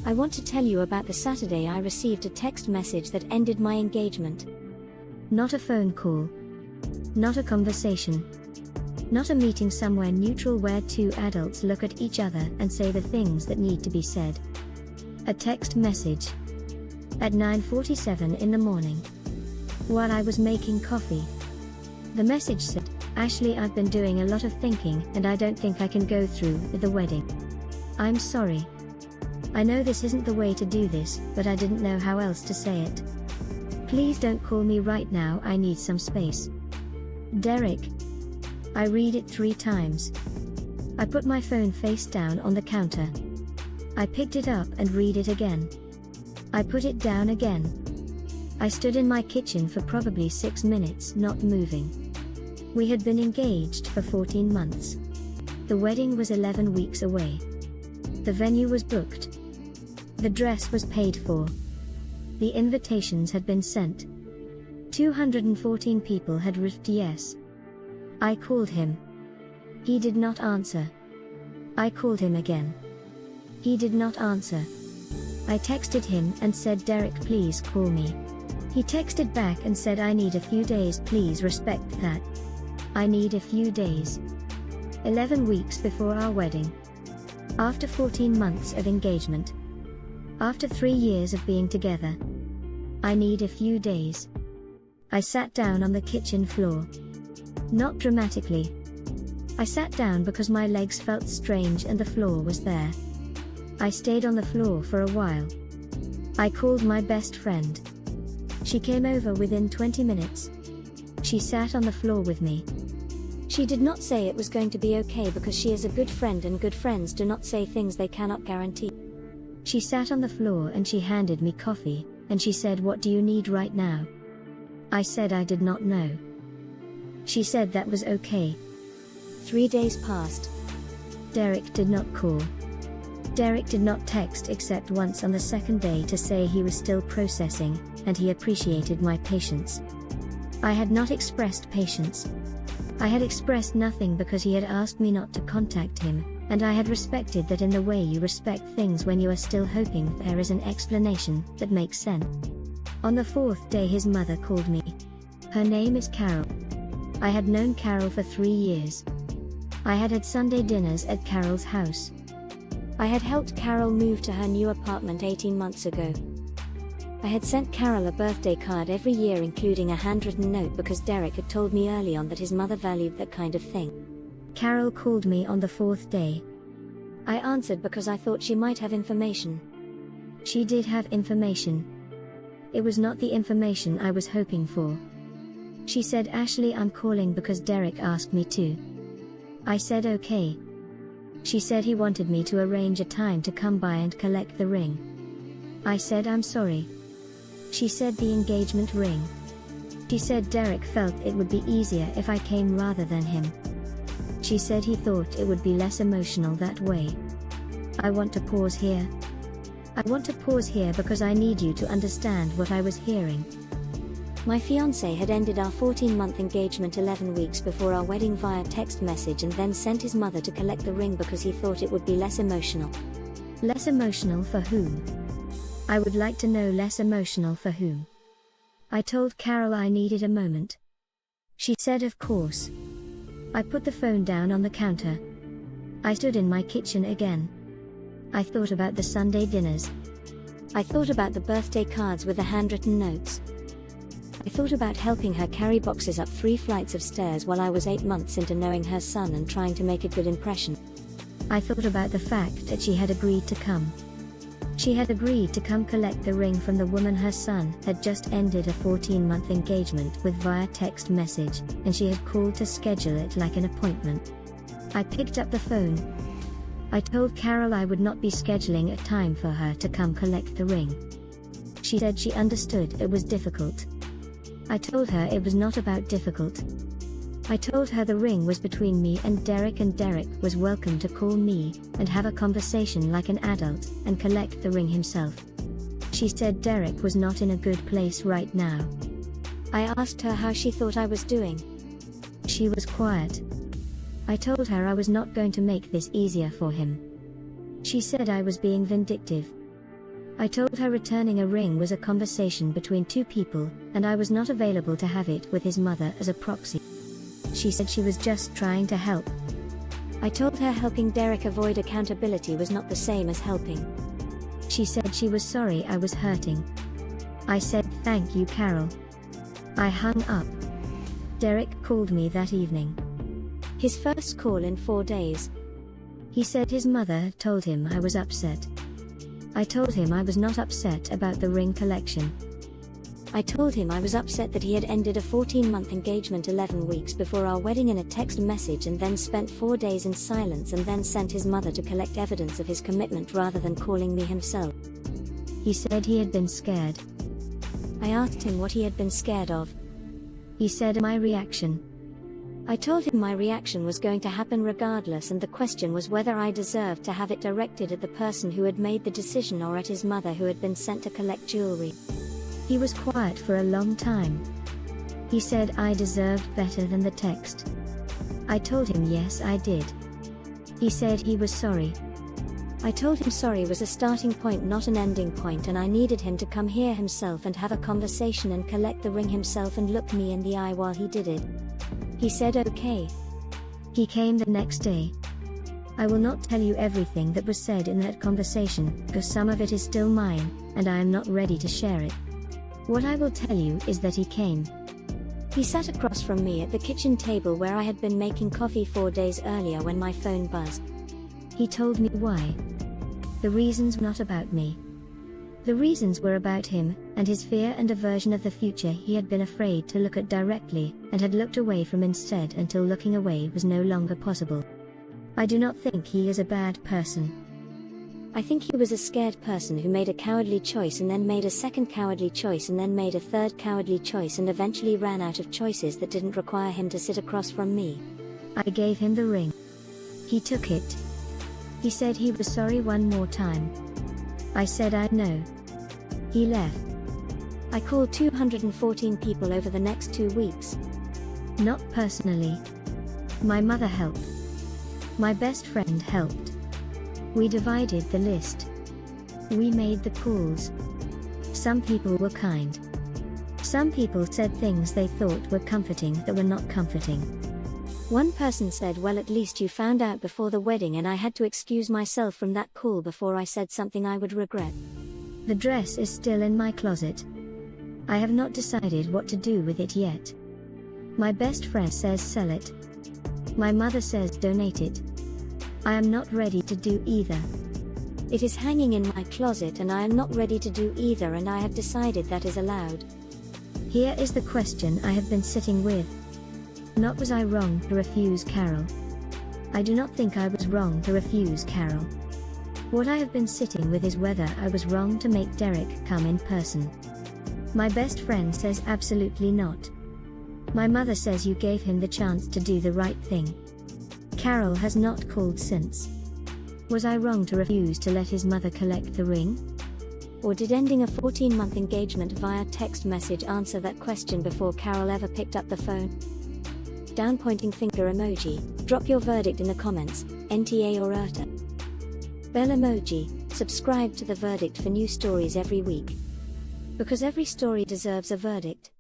I want to tell you about the Saturday I received a text message that ended my engagement. Not a phone call. Not a conversation. Not a meeting somewhere neutral where two adults look at each other and say the things that need to be said. A text message. At 9:47 in the morning. While I was making coffee. The message said, "Ashley, I've been doing a lot of thinking and I don't think I can go through with the wedding. I'm sorry. I know this isn't the way to do this, but I didn't know how else to say it. Please don't call me right now, I need some space. Derek." I read it 3 times. I put my phone face down on the counter. I picked it up and read it again. I put it down again. I stood in my kitchen for probably 6 minutes, not moving. We had been engaged for 14 months. The wedding was 11 weeks away. The venue was booked. The dress was paid for. The invitations had been sent. 214 people had written yes. I called him. He did not answer. I called him again. He did not answer. I texted him and said, "Derek, please call me." He texted back and said, "I need a few days, please respect that. I need a few days." 11 weeks before our wedding. After 14 months of engagement. After 3 years of being together. I need a few days. I sat down on the kitchen floor. Not dramatically. I sat down because my legs felt strange and the floor was there. I stayed on the floor for a while. I called my best friend. She came over within 20 minutes. She sat on the floor with me. She did not say it was going to be okay because she is a good friend and good friends do not say things they cannot guarantee. She sat on the floor and she handed me coffee, and she said, "What do you need right now?" I said I did not know. She said that was okay. 3 days passed. Derek did not call. Derek did not text except once on the second day to say he was still processing, and he appreciated my patience. I had not expressed patience. I had expressed nothing because he had asked me not to contact him, and I had respected that in the way you respect things when you are still hoping there is an explanation that makes sense. On the 4th day his mother called me. Her name is Carol. I had known Carol for 3 years. I had had Sunday dinners at Carol's house. I had helped Carol move to her new apartment 18 months ago. I had sent Carol a birthday card every year including a handwritten note because Derek had told me early on that his mother valued that kind of thing. Carol called me on the 4th day. I answered because I thought she might have information. She did have information. It was not the information I was hoping for. She said, "Ashley, I'm calling because Derek asked me to." I said okay. She said he wanted me to arrange a time to come by and collect the ring. I said I'm sorry. She said the engagement ring. She said Derek felt it would be easier if I came rather than him. She said he thought it would be less emotional that way. I want to pause here. I want to pause here because I need you to understand what I was hearing. My fiancé had ended our 14-month engagement 11 weeks before our wedding via text message and then sent his mother to collect the ring because he thought it would be less emotional. Less emotional for whom? I would like to know less emotional for whom. I told Carol I needed a moment. She said of course. I put the phone down on the counter. I stood in my kitchen again. I thought about the Sunday dinners. I thought about the birthday cards with the handwritten notes. I thought about helping her carry boxes up 3 flights of stairs while I was 8 months into knowing her son and trying to make a good impression. I thought about the fact that she had agreed to come. She had agreed to come collect the ring from the woman her son had just ended a 14-month engagement with via text message, and she had called to schedule it like an appointment. I picked up the phone. I told Carol I would not be scheduling a time for her to come collect the ring. She said she understood it was difficult. I told her it was not about difficult. I told her the ring was between me and Derek was welcome to call me and have a conversation like an adult and collect the ring himself. She said Derek was not in a good place right now. I asked her how she thought I was doing. She was quiet. I told her I was not going to make this easier for him. She said I was being vindictive. I told her returning a ring was a conversation between two people, and I was not available to have it with his mother as a proxy. She said she was just trying to help. I told her helping Derek avoid accountability was not the same as helping. She said she was sorry I was hurting. I said, "Thank you, Carol." I hung up. Derek called me that evening. His first call in 4 days. He said his mother told him I was upset. I told him I was not upset about the ring collection. I told him I was upset that he had ended a 14-month engagement 11 weeks before our wedding in a text message and then spent 4 days in silence and then sent his mother to collect evidence of his commitment rather than calling me himself. He said he had been scared. I asked him what he had been scared of. He said my reaction. I told him my reaction was going to happen regardless, and the question was whether I deserved to have it directed at the person who had made the decision or at his mother who had been sent to collect jewelry. He was quiet for a long time. He said I deserved better than the text. I told him yes, I did. He said he was sorry. I told him sorry was a starting point, not an ending point, and I needed him to come here himself and have a conversation and collect the ring himself and look me in the eye while he did it. He said okay. He came the next day. I will not tell you everything that was said in that conversation, because some of it is still mine, and I am not ready to share it. What I will tell you is that he came. He sat across from me at the kitchen table where I had been making coffee 4 days earlier when my phone buzzed. He told me why. The reasons were not about me. The reasons were about him, and his fear and aversion of the future he had been afraid to look at directly, and had looked away from instead until looking away was no longer possible. I do not think he is a bad person. I think he was a scared person who made a cowardly choice and then made a second cowardly choice and then made a third cowardly choice and eventually ran out of choices that didn't require him to sit across from me. I gave him the ring. He took it. He said he was sorry one more time. I said I know. He left. I called 214 people over the next 2 weeks. Not personally. My mother helped. My best friend helped. We divided the list. We made the calls. Some people were kind. Some people said things they thought were comforting that were not comforting. One person said, "Well, at least you found out before the wedding," and I had to excuse myself from that call before I said something I would regret. The dress is still in my closet. I have not decided what to do with it yet. My best friend says sell it. My mother says donate it. I am not ready to do either. It is hanging in my closet and I am not ready to do either, and I have decided that is allowed. Here is the question I have been sitting with. Not was I wrong to refuse Carol? I do not think I was wrong to refuse Carol. What I have been sitting with is whether I was wrong to make Derek come in person. My best friend says absolutely not. My mother says you gave him the chance to do the right thing. Carol has not called since. Was I wrong to refuse to let his mother collect the ring? Or did ending a 14-month engagement via text message answer that question before Carol ever picked up the phone? Down pointing finger emoji. Drop your verdict in the comments, NTA or AITA. Bell emoji. Subscribe to The Verdict for new stories every week. Because every story deserves a verdict.